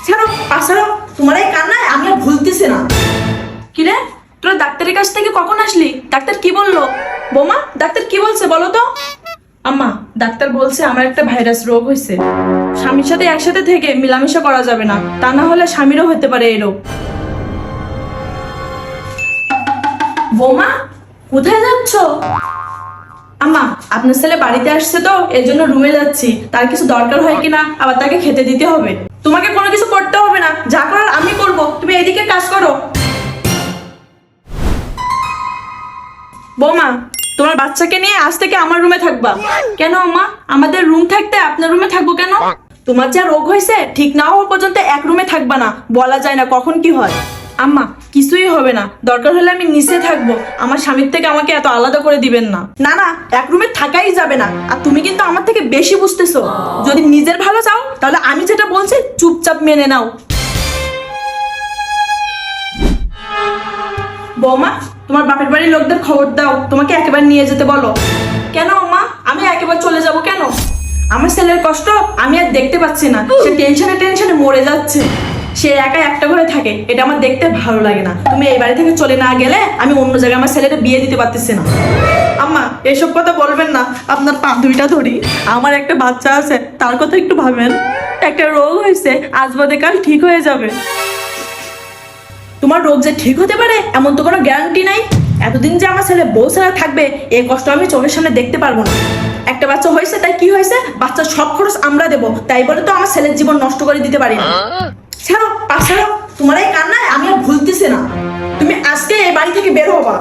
ছাড়ো পাশাড়ো, তোমার এই কান্নায় আমি আর ভুলতেছি না। কিরে, তোরা ডাক্তারের কাছ থেকে কখন আসলি? ডাক্তার কি বললো? বোমা, ডাক্তার কি বলছে বলো তো? আম্মা, ডাক্তার বলছে আমার একটা ভাইরাস রোগ হয়েছে। স্বামীর সাথে একসাথে থেকে মেলামেশা করা যাবে না, তা না হলে স্বামীরও হতে পারে এই রোগ। বোমা, কোথায় যাচ্ছ? আম্মা, আপনার ছেলে বাড়িতে আসছে তো এই জন্য রুমে যাচ্ছি। তার কিছু দরকার হয় কিনা আবার তাকে খেতে দিতে হবে। তোমাকে কোনো কিছু করতে হবে না, যা করার আমি করব, তুমি এদিকে কাজ করো। বৌমা, তোমার বাচ্চাকে নিয়ে আজ থেকে আমার রুমে থাকবা। কেন আম্মা, আমাদের রুম থাকতে আপনার রুমে থাকবো কেন? তোমার যা রোগ হয়েছে ঠিক না হওয়া পর্যন্ত এক রুমে থাকবা না, বলা যায় না কখন কি হয়। আম্মা, কিছুই হবে না, দরকার হলে আমি নিচে থাকবো। আমার স্বামীর থেকে আমাকে এত আলাদা করে দিবেন না। না না, এক রুমে থাকাই যাবে না। আর তুমি কিন্তু আমার থেকে বেশি বুঝতেছো। যদি নিজের ভালো চাও তাহলে আমি যেটা বলছি চুপচাপ মেনে নাও। বৌমা, তোমার বাপের বাড়ির লোকদের খবর দাও, তোমাকে একেবারে নিয়ে যেতে বলো। কেন মা, আমি একেবারে চলে যাব কেন? আমার ছেলের কষ্ট আমি আর দেখতে পাচ্ছি না। সে টেনশনে টেনশনে মরে যাচ্ছে। সে একা একটা ঘরে থাকে, এটা আমার দেখতে ভালো লাগে না। তুমি এই বাড়ি থেকে চলে না গেলে আমি অন্য জায়গায় আমার ছেলেটা বিয়ে দিতে পারতেছি না। আম্মা, এসব কথা বলবেন না, আপনার পা দুইটা ধরি। আমার একটা বাচ্চা আছে, তার কথা একটু ভাবেন। একটা রোগ হয়েছে, আজ বাদে কাল ঠিক হয়ে যাবে। তোমার রোগ যে ঠিক হতে পারে এমন তো কোনো গ্যারান্টি নাই। এতদিন যে আমার ছেলে বউ ছাড়া থাকবে এই কষ্ট আমি চোখের সামনে দেখতে পারবো না। একটা বাচ্চা হয়েছে তাই কি হয়েছে, বাচ্চার সব খরচ আমরা দেবো, তাই বলে তো আমার ছেলের জীবন নষ্ট করে দিতে পারি না। ছাড়ো পাশাড়ো, তোমার এই কান্নায় আমি আর ভুলতেছি না। তুমি আজকে এই বাড়ি থেকে বের হবা।